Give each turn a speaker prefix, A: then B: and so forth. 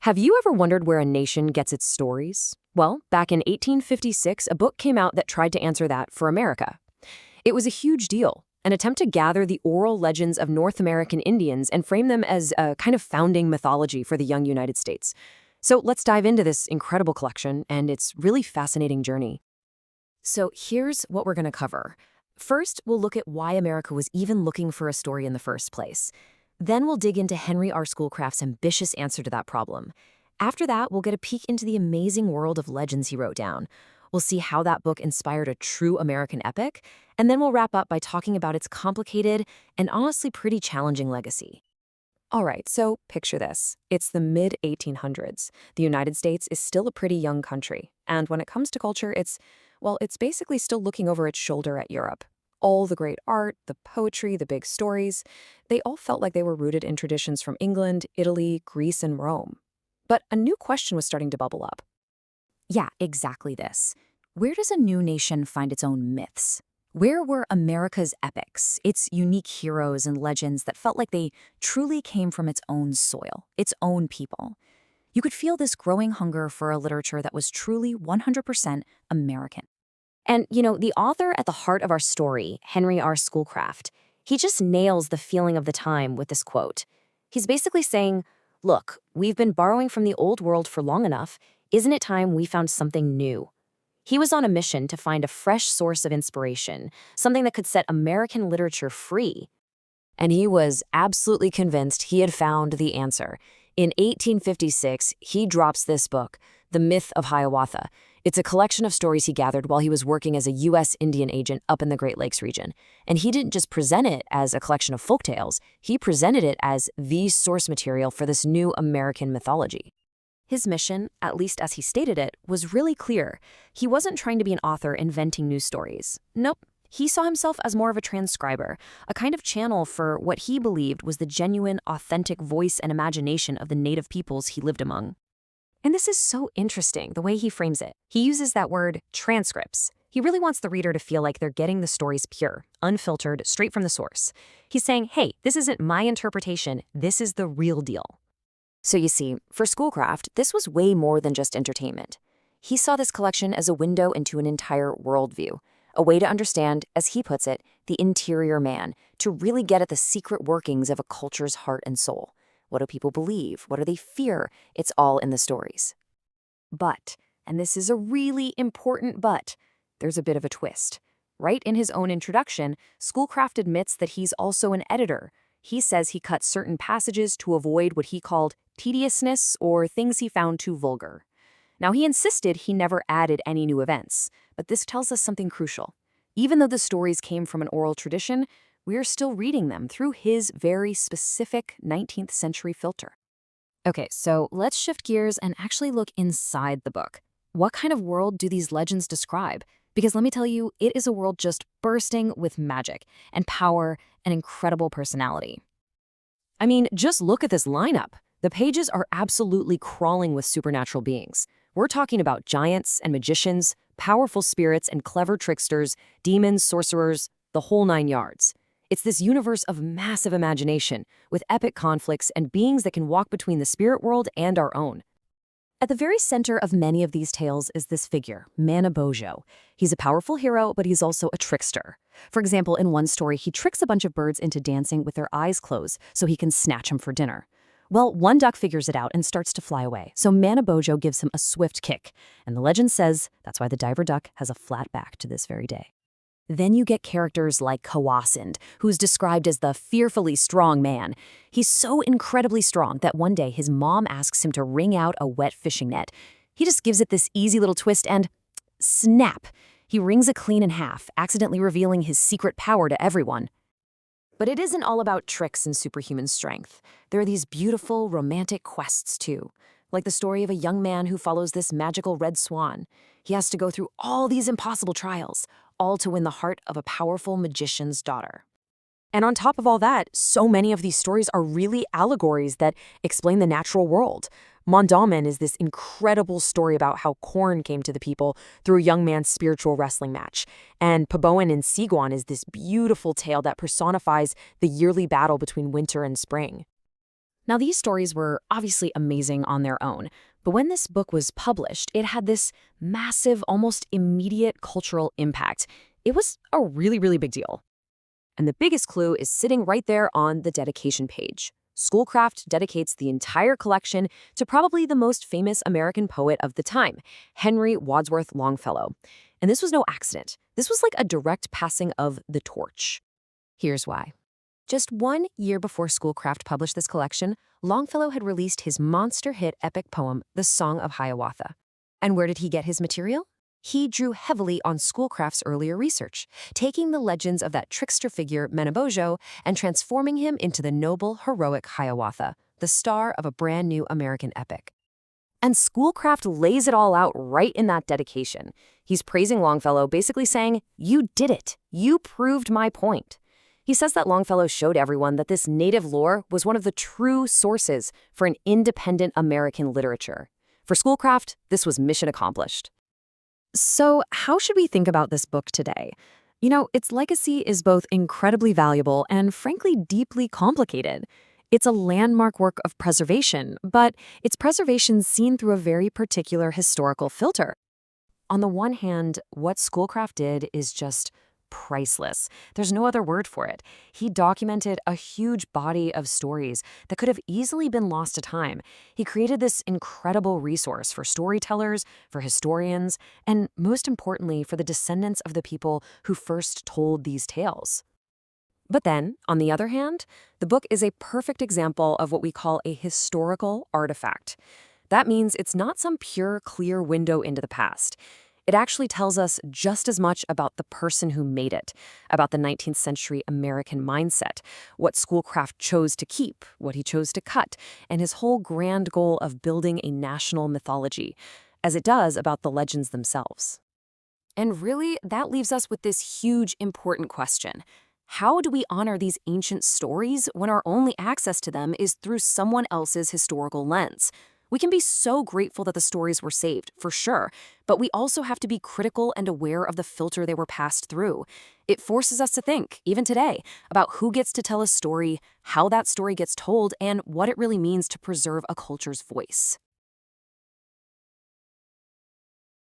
A: Have you ever wondered where a nation gets its stories? Well, back in 1856, a book came out that tried to answer that for America. It was a huge deal, an attempt to gather the oral legends of North American Indians and frame them as a kind of founding mythology for the young United States. So let's dive into this incredible collection and its really fascinating journey. So here's what we're going to cover. First, we'll look at why America was even looking for a story in the first place. Then we'll dig into Henry R. Schoolcraft's ambitious answer to that problem. After that, we'll get a peek into the amazing world of legends he wrote down. We'll see how that book inspired a true American epic, and then we'll wrap up by talking about its complicated and honestly pretty challenging legacy. All right, so picture this. It's the mid-1800s. The United States is still a pretty young country, and when it comes to culture, it's basically still looking over its shoulder at Europe. All the great art, the poetry, the big stories, they all felt like they were rooted in traditions from England, Italy, Greece, and Rome. But a new question was starting to bubble up.
B: Yeah, exactly this. Where does a new nation find its own myths? Where were America's epics, its unique heroes and legends that felt like they truly came from its own soil, its own people? You could feel this growing hunger for a literature that was truly 100% American.
C: And, the author at the heart of our story, Henry R. Schoolcraft, he just nails the feeling of the time with this quote. He's basically saying, look, we've been borrowing from the old world for long enough. Isn't it time we found something new? He was on a mission to find a fresh source of inspiration, something that could set American literature free.
A: And he was absolutely convinced he had found the answer. In 1856, he drops this book, The Myth of Hiawatha. It's a collection of stories he gathered while he was working as a U.S. Indian agent up in the Great Lakes region. And he didn't just present it as a collection of folktales, he presented it as the source material for this new American mythology. His mission, at least as he stated it, was really clear. He wasn't trying to be an author inventing new stories. Nope. He saw himself as more of a transcriber, a kind of channel for what he believed was the genuine, authentic voice and imagination of the native peoples he lived among. And this is so interesting, the way he frames it. He uses that word, transcripts. He really wants the reader to feel like they're getting the stories pure, unfiltered, straight from the source. He's saying, hey, this isn't my interpretation, this is the real deal. So you see, for Schoolcraft, this was way more than just entertainment. He saw this collection as a window into an entire worldview, a way to understand, as he puts it, the interior man, to really get at the secret workings of a culture's heart and soul. What do people believe? What do they fear? It's all in the stories. But, and this is a really important but, there's a bit of a twist. Right in his own introduction, Schoolcraft admits that he's also an editor. He says he cut certain passages to avoid what he called tediousness or things he found too vulgar. Now, he insisted he never added any new events, but this tells us something crucial. Even though the stories came from an oral tradition, we are still reading them through his very specific 19th century filter. Okay, so let's shift gears and actually look inside the book. What kind of world do these legends describe? Because let me tell you, it is a world just bursting with magic and power and incredible personality. I mean, just look at this lineup. The pages are absolutely crawling with supernatural beings. We're talking about giants and magicians, powerful spirits and clever tricksters, demons, sorcerers, the whole 9 yards. It's this universe of massive imagination, with epic conflicts and beings that can walk between the spirit world and our own. At the very center of many of these tales is this figure, Manabozho. He's a powerful hero, but he's also a trickster. For example, in one story, he tricks a bunch of birds into dancing with their eyes closed so he can snatch them for dinner. Well, one duck figures it out and starts to fly away, so Manabozho gives him a swift kick, and the legend says that's why the diver duck has a flat back to this very day. Then you get characters like Kwasind, who's described as the fearfully strong man. He's so incredibly strong that one day his mom asks him to wring out a wet fishing net. He just gives it this easy little twist and snap! He wrings it clean in half, accidentally revealing his secret power to everyone. But it isn't all about tricks and superhuman strength. There are these beautiful, romantic quests, too. Like the story of a young man who follows this magical red swan. He has to go through all these impossible trials, all to win the heart of a powerful magician's daughter. And on top of all that, so many of these stories are really allegories that explain the natural world. Mandamin is this incredible story about how corn came to the people through a young man's spiritual wrestling match. And Paboan and Siguan is this beautiful tale that personifies the yearly battle between winter and spring. Now, these stories were obviously amazing on their own, but when this book was published, it had this massive, almost immediate cultural impact. It was a really, really big deal. And the biggest clue is sitting right there on the dedication page. Schoolcraft dedicates the entire collection to probably the most famous American poet of the time, Henry Wadsworth Longfellow. And this was no accident. This was like a direct passing of the torch. Here's why. Just 1 year before Schoolcraft published this collection, Longfellow had released his monster hit epic poem, The Song of Hiawatha. And where did he get his material? He drew heavily on Schoolcraft's earlier research, taking the legends of that trickster figure Manabozho and transforming him into the noble, heroic Hiawatha, the star of a brand new American epic. And Schoolcraft lays it all out right in that dedication. He's praising Longfellow, basically saying, "You did it. You proved my point." He says that Longfellow showed everyone that this native lore was one of the true sources for an independent American literature. For Schoolcraft, this was mission accomplished. So, how should we think about this book today? You know, its legacy is both incredibly valuable and, frankly, deeply complicated. It's a landmark work of preservation, but its preservation seen through a very particular historical filter. On the one hand, what Schoolcraft did is just priceless. There's no other word for it. He documented a huge body of stories that could have easily been lost to time. He created this incredible resource for storytellers, for historians, and most importantly, for the descendants of the people who first told these tales. But then, on the other hand, the book is a perfect example of what we call a historical artifact. That means it's not some pure, clear window into the past. It actually tells us just as much about the person who made it, about the 19th century American mindset, what Schoolcraft chose to keep, what he chose to cut, and his whole grand goal of building a national mythology, as it does about the legends themselves. And really, that leaves us with this huge, important question. How do we honor these ancient stories when our only access to them is through someone else's historical lens? We can be so grateful that the stories were saved, for sure, but we also have to be critical and aware of the filter they were passed through. It forces us to think, even today, about who gets to tell a story, how that story gets told, and what it really means to preserve a culture's voice.